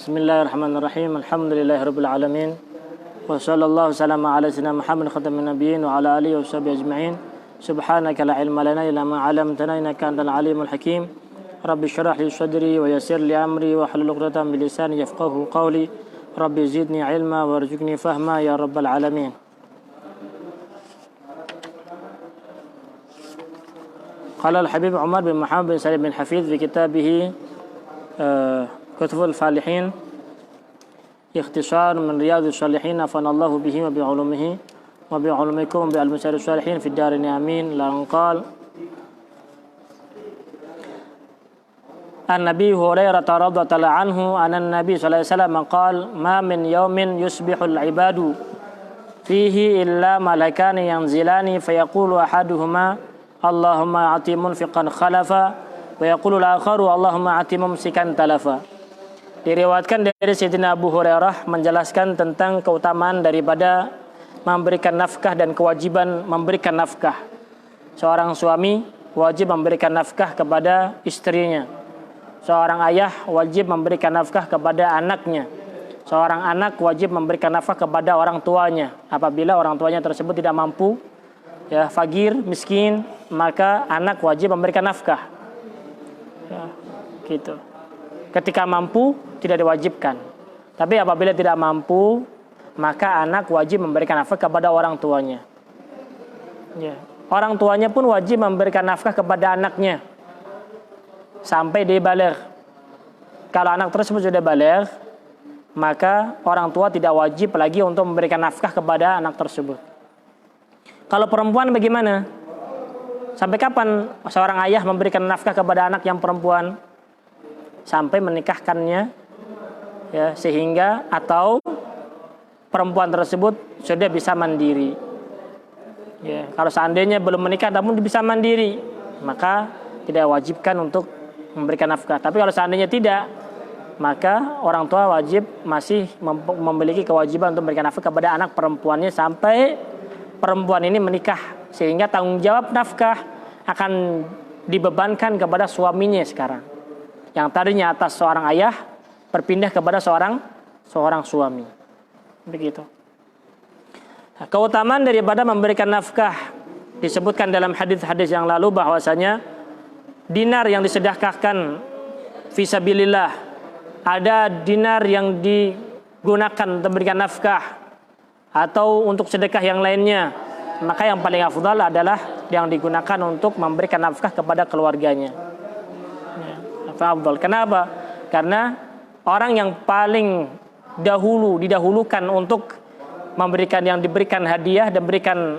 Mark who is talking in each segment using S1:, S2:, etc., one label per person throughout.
S1: Bismillahirrahmanirrahim. Alhamdulillahirabbil alamin. Wa sallallahu sallama ala sayyidina Muhammad khatamin nabiyyin wa ala alihi washabihi ajma'in. Subhanaka la ilma lana illa ma 'allamtana innaka antal alimul hakim. Rabbi shrah li sadri wa yassir li amri wa hlul 'uqdatam min lisani yafqahu qawli. Rabbi zidni ilma warzuqni fahma ya rabbal alamin. Qala al-Habib Umar bin Muhammad bin Salim bin Hafidh fi kitabih Kutubul Falihin ikhtisar min Riyadhus Shalihin afanallahu bihi wa bi'ulumihi wa bi'ulumikum bi al-Musarrif Shalihin fi darin amin. Lanqal An-Nabi Hurairah radhiyallahu anhu an-Nabi sallallahu alaihi wasallam qala ma min yawmin yusbihul ibadu fihi illa malakani yanzilani fayaqulu ahaduhuma Allahumma ati munfiqan khalafa wa yaqulu al-akharu Allahumma ati mumsikan talafa. Diriwayatkan dari Sayyidina Abu Hurairah menjelaskan tentang keutamaan daripada memberikan nafkah dan kewajiban memberikan nafkah. Seorang suami wajib memberikan nafkah kepada istrinya. Seorang ayah wajib memberikan nafkah kepada anaknya. Seorang anak wajib memberikan nafkah kepada orang tuanya. Apabila orang tuanya tersebut tidak mampu, ya fakir, miskin, maka anak wajib memberikan nafkah. Ya, gitu. Ketika mampu tidak diwajibkan. Tapi apabila tidak mampu, maka anak wajib memberikan nafkah kepada orang tuanya. Ya. Orang tuanya pun wajib memberikan nafkah kepada anaknya sampai dia baligh. Kalau anak tersebut sudah baligh, maka orang tua tidak wajib lagi untuk memberikan nafkah kepada anak tersebut. Kalau perempuan bagaimana? Sampai kapan seorang ayah memberikan nafkah kepada anak yang perempuan? Sampai menikahkannya, ya, sehingga atau perempuan tersebut sudah bisa mandiri. Ya, kalau seandainya belum menikah namun bisa mandiri, maka tidak wajibkan untuk memberikan nafkah. Tapi kalau seandainya tidak, maka orang tua wajib masih memiliki kewajiban untuk memberikan nafkah kepada anak perempuannya sampai perempuan ini menikah, sehingga tanggung jawab nafkah akan dibebankan kepada suaminya sekarang. Yang tadinya atas seorang ayah berpindah kepada seorang suami. Begitu. Nah, keutamaan daripada memberikan nafkah disebutkan dalam hadis-hadis yang lalu bahwasanya dinar yang disedekahkan fisabilillah, ada dinar yang digunakan untuk memberikan nafkah atau untuk sedekah yang lainnya, maka yang paling afdal adalah yang digunakan untuk memberikan nafkah kepada keluarganya. Afdal. Kenapa? Karena orang yang paling didahulukan untuk memberikan yang diberikan hadiah dan berikan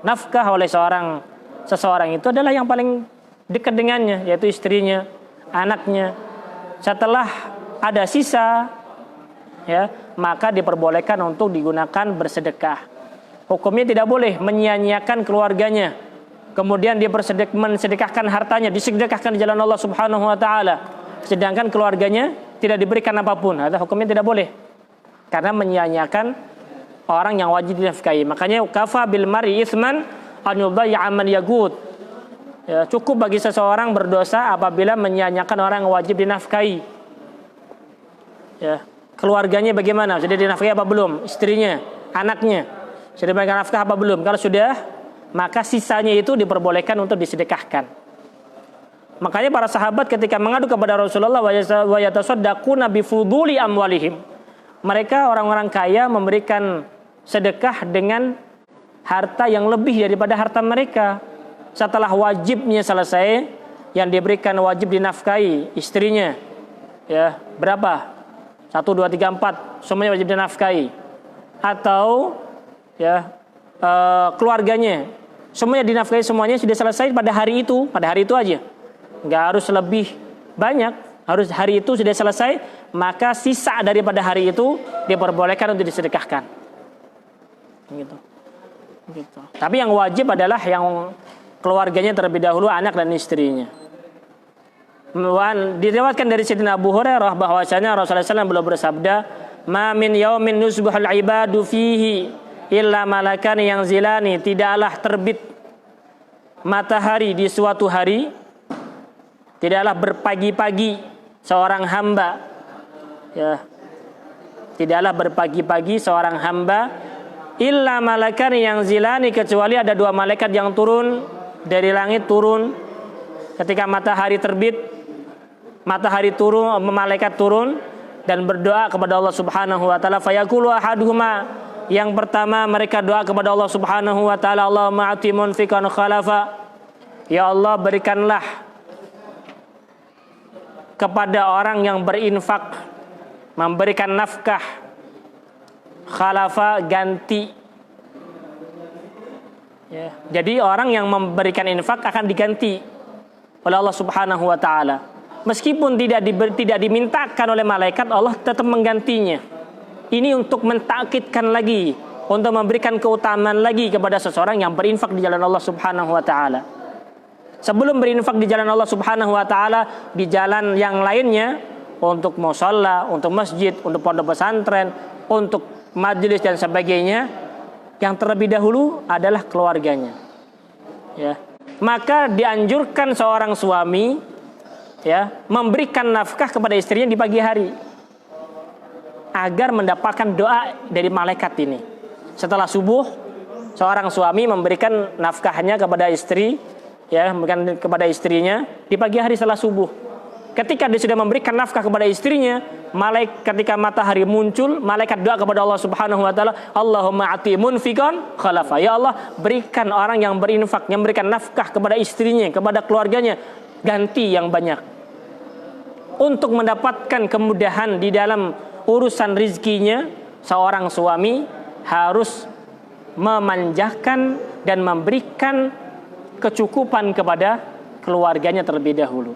S1: nafkah oleh seseorang itu adalah yang paling dekat dengannya, yaitu istrinya, anaknya. Setelah ada sisa, ya, maka diperbolehkan untuk digunakan bersedekah. Hukumnya tidak boleh menyia-nyiakan keluarganya, kemudian dia mensedekahkan hartanya, disedekahkan di jalan Allah Subhanahu wa taala, sedangkan keluarganya tidak diberikan apapun. Ada hukumnya tidak boleh. Karena menyia-nyiakan orang yang wajib dinafkahi. Makanya kafa bil mar'i itsman an yudayya man yagud. Ya, cukup bagi seseorang berdosa apabila menyia-nyiakan orang yang wajib dinafkahi. Ya, keluarganya bagaimana? Sudah dinafkahi apa belum? Istrinya, anaknya, sudah diberikan nafkah apa belum? Kalau sudah, maka sisanya itu diperbolehkan untuk disedekahkan. Makanya para sahabat ketika mengadu kepada Rasulullah wa yatasaddaquna bi fuduli amwalihim, mereka orang-orang kaya memberikan sedekah dengan harta yang lebih daripada harta mereka. Setelah wajibnya selesai, yang diberikan wajib dinafkahi istrinya, ya, berapa? 1, 2, 3, 4 semuanya wajib dinafkahi. Atau ya keluarganya semuanya dinafkahi, semuanya sudah selesai pada hari itu aja, nggak harus lebih banyak, harus hari itu sudah selesai, maka sisa daripada hari itu diperbolehkan untuk disedekahkan. Gitu. Tapi yang wajib adalah yang keluarganya terlebih dahulu, anak dan istrinya. Diriwayatkan dari Sayyidina Abu Hurairah bahwasanya Rasulullah SAW beliau bersabda, "Ma min yaumin nusbihul ibadu fihi illa malakan yang zilani." Tidaklah terbit matahari di suatu hari, tidaklah berpagi-pagi seorang hamba, ya, tidaklah berpagi-pagi seorang hamba illa malakan yang zilani, kecuali ada dua malaikat yang turun dari langit, turun ketika matahari terbit. Matahari turun, malaikat turun dan berdoa kepada Allah Subhanahu wa taala. Fayaqulu ahaduhuma, yang pertama mereka doa kepada Allah Subhanahu wa taala, Allahumma ati munfiqan khalafa, ya Allah berikanlah kepada orang yang berinfak, memberikan nafkah, khalafa ganti. Ya. Jadi orang yang memberikan infak akan diganti oleh Allah Subhanahu wa taala. Meskipun tidak dimintakan oleh malaikat, Allah tetap menggantinya. Ini untuk mentakkidkan lagi, untuk memberikan keutamaan lagi kepada seseorang yang berinfak di jalan Allah Subhanahu wa taala. Sebelum berinfak di jalan Allah Subhanahu wa taala, di jalan yang lainnya, untuk musholla, untuk masjid, untuk pondok pesantren, untuk majelis dan sebagainya, yang terlebih dahulu adalah keluarganya. Ya. Maka dianjurkan seorang suami, ya, memberikan nafkah kepada istrinya di pagi hari agar mendapatkan doa dari malaikat ini. Setelah subuh, seorang suami memberikan nafkahnya kepada istri, ya, bukan kepada istrinya di pagi hari setelah subuh. Ketika dia sudah memberikan nafkah kepada istrinya, ketika matahari muncul, malaikat doa kepada Allah Subhanahu wa taala, Allahumma ati munfiqan khalafa. Ya Allah, berikan orang yang berinfak, yang memberikan nafkah kepada istrinya, kepada keluarganya, ganti yang banyak. Untuk mendapatkan kemudahan di dalam urusan rizkinya, seorang suami harus memanjahkan dan memberikan kecukupan kepada keluarganya terlebih dahulu.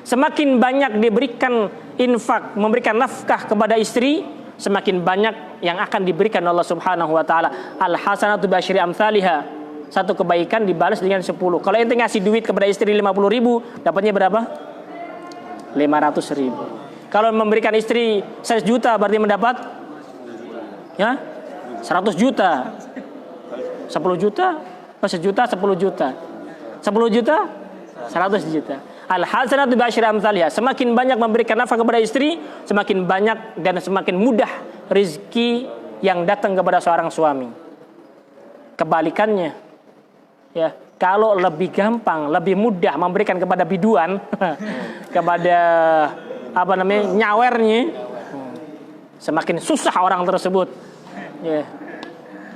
S1: Semakin banyak diberikan infak, memberikan nafkah kepada istri, semakin banyak yang akan diberikan Allah Subhanahu wa taala. Al hasanatu bi'asyri amsalihha. Satu kebaikan dibalas dengan 10. Kalau ente ngasih duit kepada istri 50.000, dapatnya berapa? 500.000. Kalau memberikan istri 1 juta berarti mendapat, ya, 100 juta. 10 juta, 1 juta, 10 juta. 10 juta, 100 juta. Al-hasanatu bi'asyri amsalihha. Semakin banyak memberikan nafkah kepada istri, semakin banyak dan semakin mudah rezeki yang datang kepada seorang suami. Kebalikannya, ya, kalau lebih gampang, lebih mudah memberikan kepada biduan, kepada nyawernya, semakin susah orang tersebut. Ya.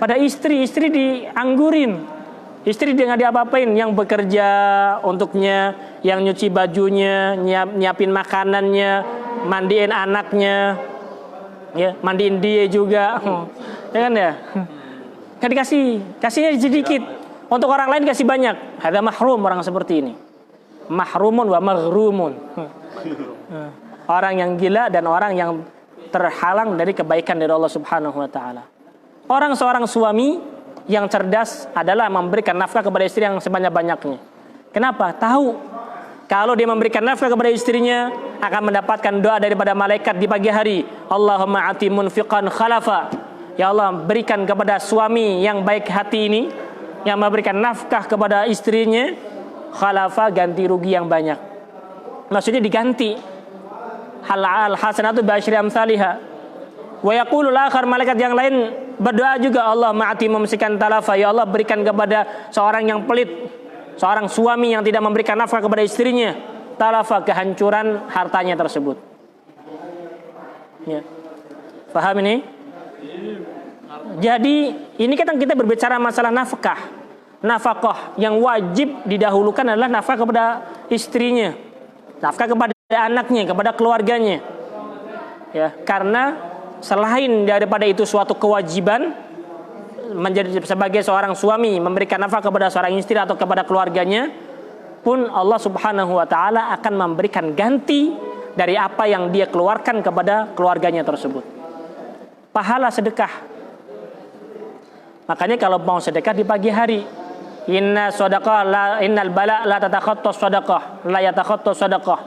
S1: Pada istri dianggurin. Istri dia nggak diapa-apain, yang bekerja untuknya, yang nyuci bajunya, nyiapin makanannya, mandiin anaknya, ya, mandiin dia juga, ya kan ya. Kan kasihnya sedikit, untuk orang lain kasih banyak. Ada mahrum orang seperti ini, mahrumun wa maghrumun. Orang yang gila dan orang yang terhalang dari kebaikan dari Allah Subhanahu wa taala. Seorang suami yang cerdas adalah memberikan nafkah kepada istri yang sebanyak-banyaknya. Kenapa? Tahu kalau dia memberikan nafkah kepada istrinya akan mendapatkan doa daripada malaikat di pagi hari. Allahumma ati munfiqan khalafa. Ya Allah, berikan kepada suami yang baik hati ini, yang memberikan nafkah kepada istrinya, khalafa, ganti rugi yang banyak. Maksudnya diganti. Hal hasanatu bi'asyri amsalihha. Wa yaqulu al-akhar, malaikat yang lain berdoa juga, Allah ma'ati mumsikan talafa. Ya Allah, berikan kepada seorang yang pelit, seorang suami yang tidak memberikan nafkah kepada istrinya, talafa, kehancuran hartanya tersebut. Ya. Paham ini? Jadi ini kan kita berbicara masalah nafkah. Nafkah yang wajib didahulukan adalah nafkah kepada istrinya, nafkah kepada anaknya, kepada keluarganya. Ya, karena selain daripada itu suatu kewajiban menjadi sebagai seorang suami memberikan nafkah kepada seorang istri atau kepada keluarganya, pun Allah Subhanahu wa taala akan memberikan ganti dari apa yang dia keluarkan kepada keluarganya tersebut. Pahala sedekah. Makanya kalau mau sedekah di pagi hari, innal bala la tatakhattas sadaqah, la yatakhattas sadaqah.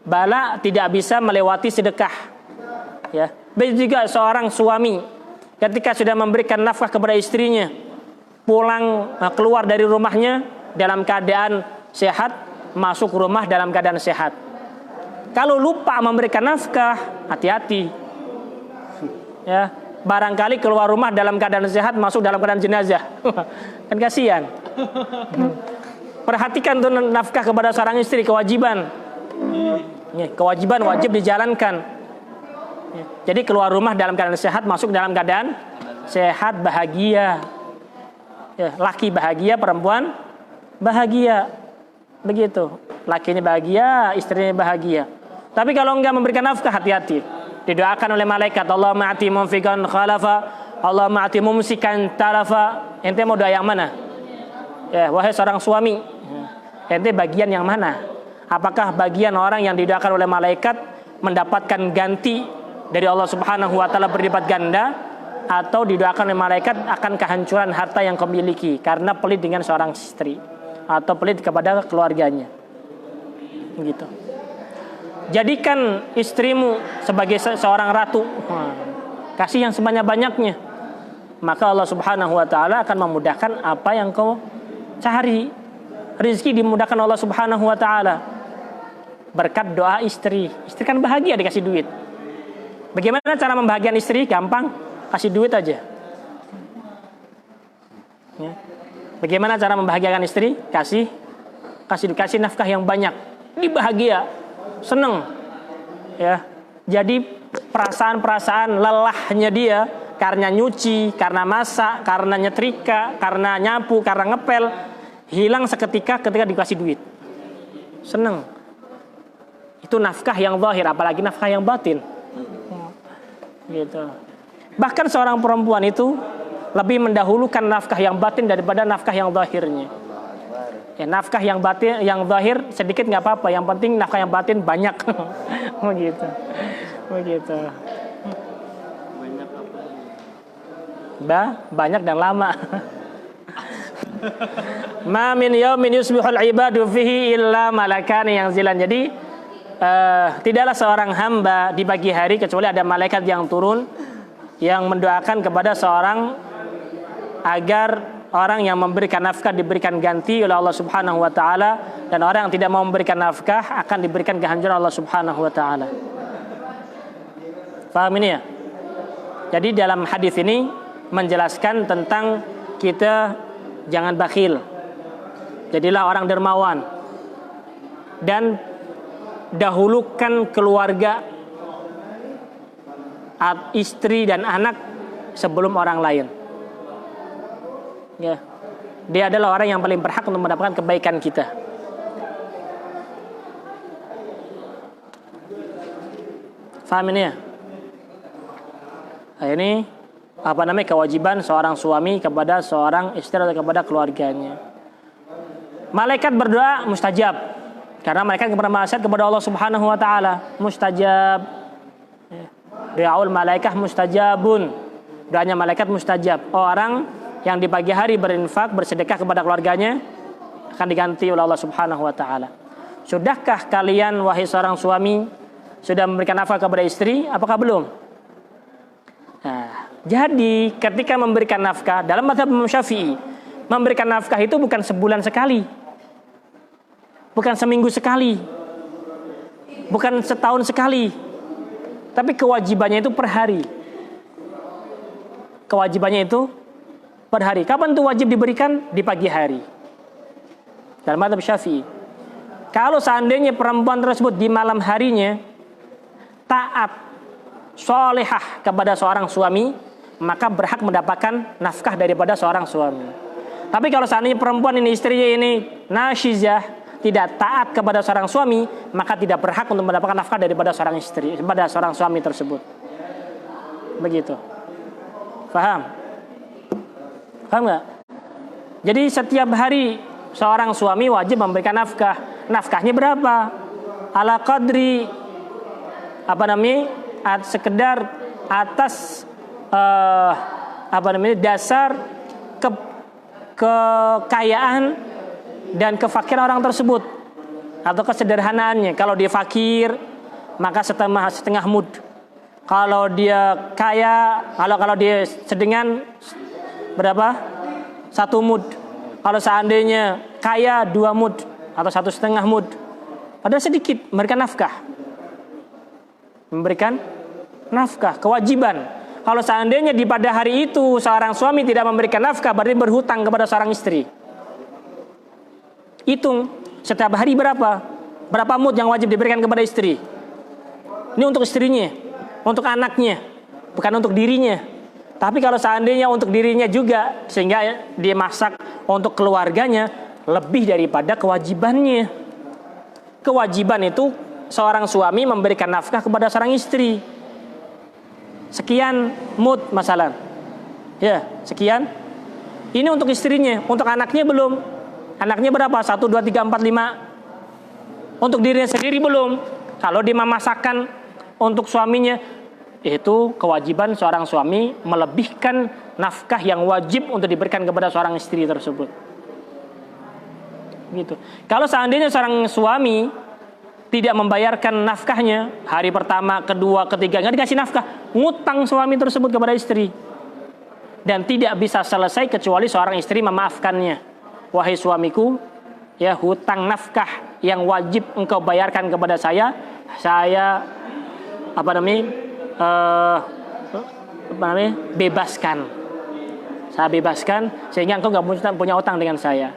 S1: Bala tidak bisa melewati sedekah. Ya. Begitu juga seorang suami ketika sudah memberikan nafkah kepada istrinya, pulang keluar dari rumahnya dalam keadaan sehat, masuk rumah dalam keadaan sehat. Kalau lupa memberikan nafkah, hati-hati. Ya, barangkali keluar rumah dalam keadaan sehat, masuk dalam keadaan jenazah. Kan kasihan. Perhatikan tuh nafkah kepada seorang istri, kewajiban. Ya, kewajiban wajib dijalankan. Ya, jadi keluar rumah dalam keadaan sehat, masuk dalam keadaan sehat, bahagia. Ya, laki bahagia, perempuan bahagia. Begitu. Lakinya bahagia, istrinya bahagia. Tapi kalau enggak memberikan nafkah, hati-hati. Didoakan oleh malaikat, Allahumma ati munfiqan khalafa, Allahumma ati mumsikan talafa. Ente mau doa yang mana? Ya, wahai seorang suami, ente bagian yang mana? Apakah bagian orang yang didoakan oleh malaikat mendapatkan ganti dari Allah Subhanahu wa taala berlipat ganda, atau didoakan oleh malaikat akan kehancuran harta yang kau miliki karena pelit dengan seorang istri atau pelit kepada keluarganya? Begitu. Jadikan istrimu sebagai seorang ratu, kasih yang sebanyak-banyaknya, maka Allah Subhanahu wa taala akan memudahkan apa yang kau cari. Rezeki dimudahkan Allah Subhanahu wa taala berkat doa istri. Istri kan bahagia dikasih duit. Bagaimana cara membahagiakan istri? Gampang, kasih duit aja. Ya. Bagaimana cara membahagiakan istri? Kasih nafkah yang banyak. Dia bahagia, seneng. Ya. Jadi perasaan-perasaan lelahnya dia karena nyuci, karena masak, karena nyetrika, karena nyapu, karena ngepel, hilang seketika ketika dikasih duit. Seneng. Itu nafkah yang zahir, apalagi nafkah yang batin. Gitu. Bahkan seorang perempuan itu lebih mendahulukan nafkah yang batin daripada nafkah yang zahirnya. Ya, nafkah yang batin, yang zahir sedikit nggak apa-apa. Yang penting nafkah yang batin banyak. Begitu.
S2: Banyak apa?
S1: Banyak dan lama. Ma min yaumin yusbihul ibadu fihi illa malakani yanzilan. Jadi tidaklah seorang hamba di pagi hari kecuali ada malaikat yang turun yang mendoakan kepada seorang agar orang yang memberikan nafkah diberikan ganti oleh Allah Subhanahu wa taala, dan orang yang tidak mau memberikan nafkah akan diberikan kehancuran Allah Subhanahu wa taala. Paham ini ya? Jadi dalam hadis ini menjelaskan tentang kita jangan bakhil. Jadilah orang dermawan dan dahulukan keluarga, istri dan anak sebelum orang lain. Ya, dia adalah orang yang paling berhak untuk mendapatkan kebaikan kita. Faham ini ya? Nah, ini kewajiban seorang suami kepada seorang istri atau kepada keluarganya. Malaikat berdoa mustajab karena malaikat bermaksiat kepada Allah Subhanahu wa taala, mustajab. Doaul malaikah mustajabun. Doanya malaikat mustajab. Orang yang di pagi hari berinfak, bersedekah kepada keluarganya akan diganti oleh Allah Subhanahu wa taala. Sudahkah kalian wahai seorang suami sudah memberikan nafkah kepada istri? Apakah belum? Nah, jadi ketika memberikan nafkah dalam mazhab Imam Syafi'i, memberikan nafkah itu bukan sebulan sekali, bukan seminggu sekali, bukan setahun sekali, tapi kewajibannya itu per hari. Kewajibannya itu per hari. Kapan itu wajib diberikan? Di pagi hari. Dalam mazhab Syafi'i. Kalau seandainya perempuan tersebut di malam harinya taat, solehah kepada seorang suami, maka berhak mendapatkan nafkah daripada seorang suami. Tapi kalau seandainya perempuan ini, istrinya ini nasyizah, tidak taat kepada seorang suami, maka tidak berhak untuk mendapatkan nafkah daripada seorang istri, daripada seorang suami tersebut. Begitu. Paham? Paham nggak? Jadi setiap hari seorang suami wajib memberikan nafkah. Nafkahnya berapa? Ala qadri sekedar atas dasar kekayaan dan kefakiran orang tersebut atau kesederhanaannya. Kalau dia fakir maka setengah mud. Kalau dia kaya, kalau dia sedengan berapa? 1 mud. Kalau seandainya kaya 2 mud atau 1,5 mud. Padahal sedikit memberikan nafkah. Memberikan nafkah, kewajiban. Kalau seandainya di pada hari itu seorang suami tidak memberikan nafkah, berarti berhutang kepada seorang istri. Hitung setiap hari berapa mud yang wajib diberikan kepada istri. Ini untuk istrinya, untuk anaknya, bukan untuk dirinya. Tapi kalau seandainya untuk dirinya juga, sehingga dia masak untuk keluarganya, lebih daripada kewajibannya. Kewajiban itu seorang suami memberikan nafkah kepada seorang istri. Sekian mud masalah. Ya, sekian. Ini untuk istrinya, untuk anaknya belum. Anaknya berapa? 1, 2, 3, 4, 5. Untuk dirinya sendiri belum. Kalau dia memasakkan untuk suaminya, itu kewajiban seorang suami melebihkan nafkah yang wajib untuk diberikan kepada seorang istri tersebut. Gitu. Kalau seandainya seorang suami tidak membayarkan nafkahnya, hari pertama, kedua, ketiga nggak dikasih nafkah, ngutang suami tersebut kepada istri, dan tidak bisa selesai kecuali seorang istri memaafkannya. Wahai suamiku, ya, hutang nafkah yang wajib engkau bayarkan kepada saya bebaskan. Saya bebaskan sehingga engkau nggak punya utang dengan saya.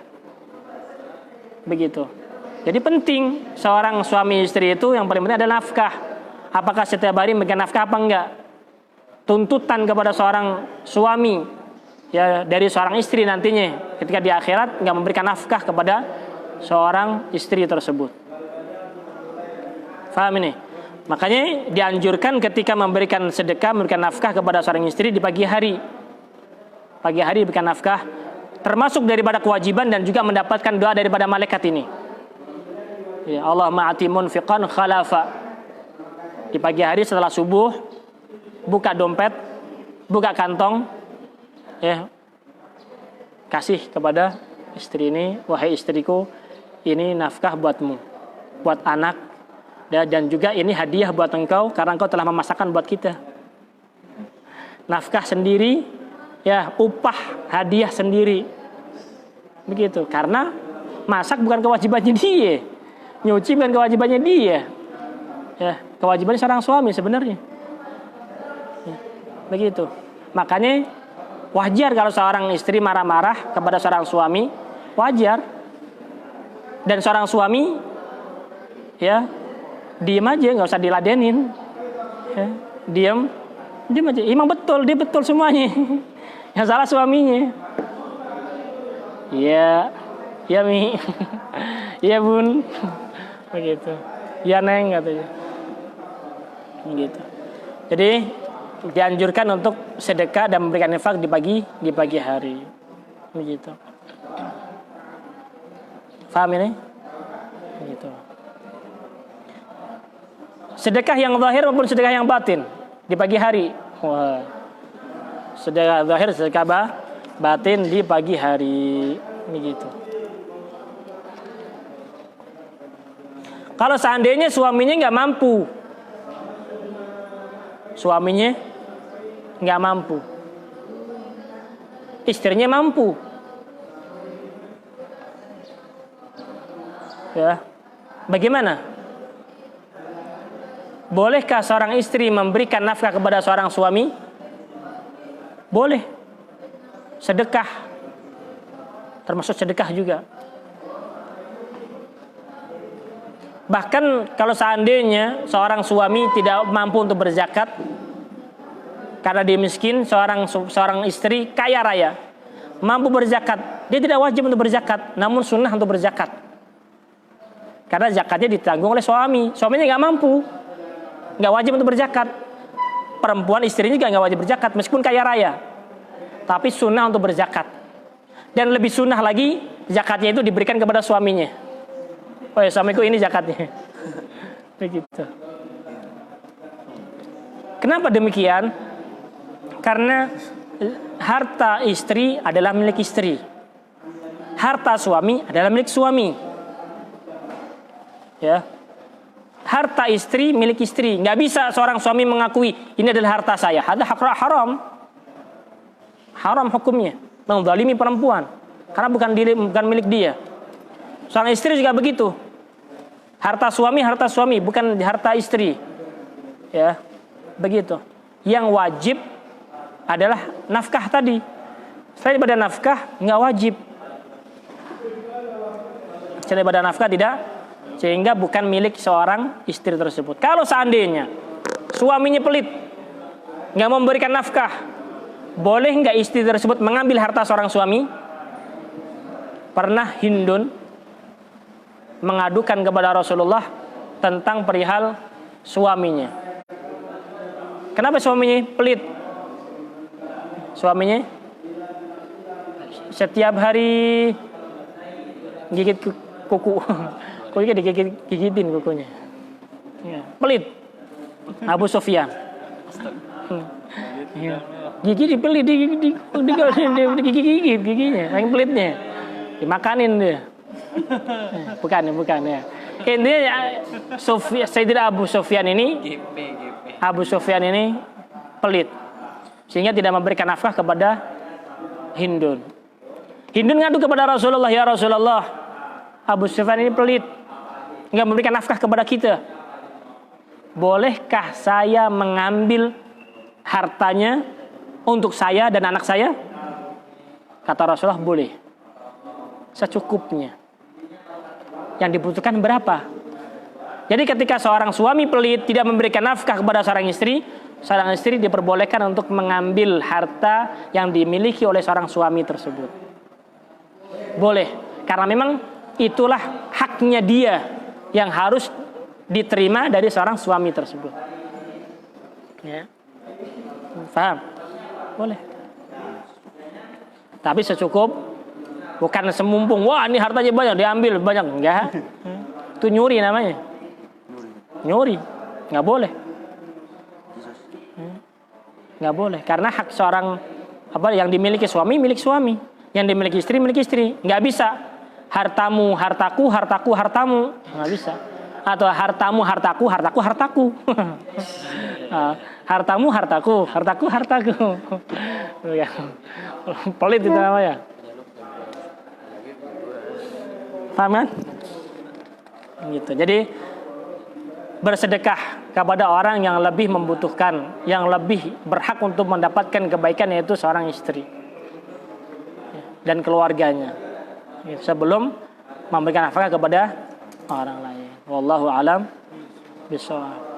S1: Begitu. Jadi penting seorang suami istri itu yang paling penting adalah nafkah. Apakah setiap hari memberikan nafkah apa enggak? Tuntutan kepada seorang suami, ya, dari seorang istri nantinya ketika di akhirat enggak memberikan nafkah kepada seorang istri tersebut. Faham ini? Makanya dianjurkan ketika memberikan sedekah, memberikan nafkah kepada seorang istri di pagi hari. Pagi hari diberikan nafkah, termasuk daripada kewajiban dan juga mendapatkan doa daripada malaikat ini. Ya, Allah ma'ati munfiqan khalafa. Di pagi hari setelah subuh, buka dompet, buka kantong, ya, kasih kepada istri ini, wahai istriku, ini nafkah buatmu, buat anak, dan juga ini hadiah buat engkau karena engkau telah memasakkan buat kita. Nafkah sendiri, ya, upah hadiah sendiri. Begitu, karena masak bukan kewajibannya dia. Nyuci bukan kewajibannya dia, ya, kewajibannya seorang suami sebenarnya, ya, begitu. Makanya wajar kalau seorang istri marah-marah kepada seorang suami, wajar. Dan seorang suami, ya, diam aja, nggak usah diladenin, ya, diam aja. Emang betul, dia betul semuanya. Yang salah suaminya. Ya, ya Mi, ya Bun. Begitu. Ya Neng katanya. Begitu. Jadi dianjurkan untuk sedekah dan memberikan infak di pagi hari. Begitu. Paham ini? Begitu. Sedekah yang zahir maupun sedekah yang batin di pagi hari. Wah. Sedekah zahir, sedekah batin di pagi hari. Begitu. Kalau seandainya suaminya nggak mampu, istrinya mampu, ya, bagaimana? Bolehkah seorang istri memberikan nafkah kepada seorang suami? Boleh. Sedekah, termasuk sedekah juga. Bahkan kalau seandainya seorang suami tidak mampu untuk berzakat karena dia miskin, seorang istri kaya raya mampu berzakat, dia tidak wajib untuk berzakat, namun sunnah untuk berzakat. Karena zakatnya ditanggung oleh suami. Suaminya nggak mampu, nggak wajib untuk berzakat. Perempuan istrinya juga nggak wajib berzakat meskipun kaya raya, tapi sunnah untuk berzakat. Dan lebih sunnah lagi, zakatnya itu diberikan kepada suaminya. Oh ya, suamiku ini zakatnya. Begitu. Kenapa demikian? Karena harta istri adalah milik istri, harta suami adalah milik suami. Ya, harta istri milik istri. Nggak bisa seorang suami mengakui ini adalah harta saya. Ada haram, haram hukumnya, menzalimi perempuan karena bukan milik dia. Seorang istri juga begitu. Harta suami bukan harta istri. Ya, begitu. Yang wajib adalah nafkah tadi. Selain daripada nafkah nggak wajib. Selain daripada nafkah tidak, sehingga bukan milik seorang istri tersebut. Kalau seandainya suaminya pelit, nggak memberikan nafkah, boleh nggak istri tersebut mengambil harta seorang suami? Pernah Hindun mengadukan kepada Rasulullah tentang perihal suaminya. Kenapa suaminya pelit? Suaminya setiap hari gigit kuku, kukunya gigitin kukunya. Ya, pelit. Abu Sufyan. Ya. Gigi dipelit, digigit giginya, yang pelitnya, dimakanin dia. Bukan ya. Intinya Sayyidina Abu Sufyan ini, pelit, sehingga tidak memberikan nafkah kepada Hindun. Hindun ngadu kepada Rasulullah, ya Rasulullah, Abu Sufyan ini pelit, nggak memberikan nafkah kepada kita. Bolehkah saya mengambil hartanya untuk saya dan anak saya? Kata Rasulullah, boleh, secukupnya. Yang dibutuhkan berapa? Jadi ketika seorang suami pelit, tidak memberikan nafkah kepada seorang istri diperbolehkan untuk mengambil harta yang dimiliki oleh seorang suami tersebut. Boleh, karena memang itulah haknya dia yang harus diterima dari seorang suami tersebut. Ya. Paham? Boleh. Tapi secukup, bukan semumpung. Wah, ini hartanya banyak, diambil banyak. Enggak. Itu nyuri namanya. Nyuri. Enggak boleh. Enggak boleh. Karena hak seorang yang dimiliki suami, milik suami. Yang dimiliki istri, milik istri. Enggak bisa. Hartamu, hartaku, hartaku, hartamu. Enggak bisa. Atau hartamu, hartaku, hartaku, hartaku. Hartamu, hartaku, hartaku, hartaku. Pelit itu namanya. Paham kan? Gitu. Jadi bersedekah kepada orang yang lebih membutuhkan, yang lebih berhak untuk mendapatkan kebaikan, yaitu seorang istri dan keluarganya, sebelum memberikan nafkah kepada orang lain. Wallahu a'lam bishawab.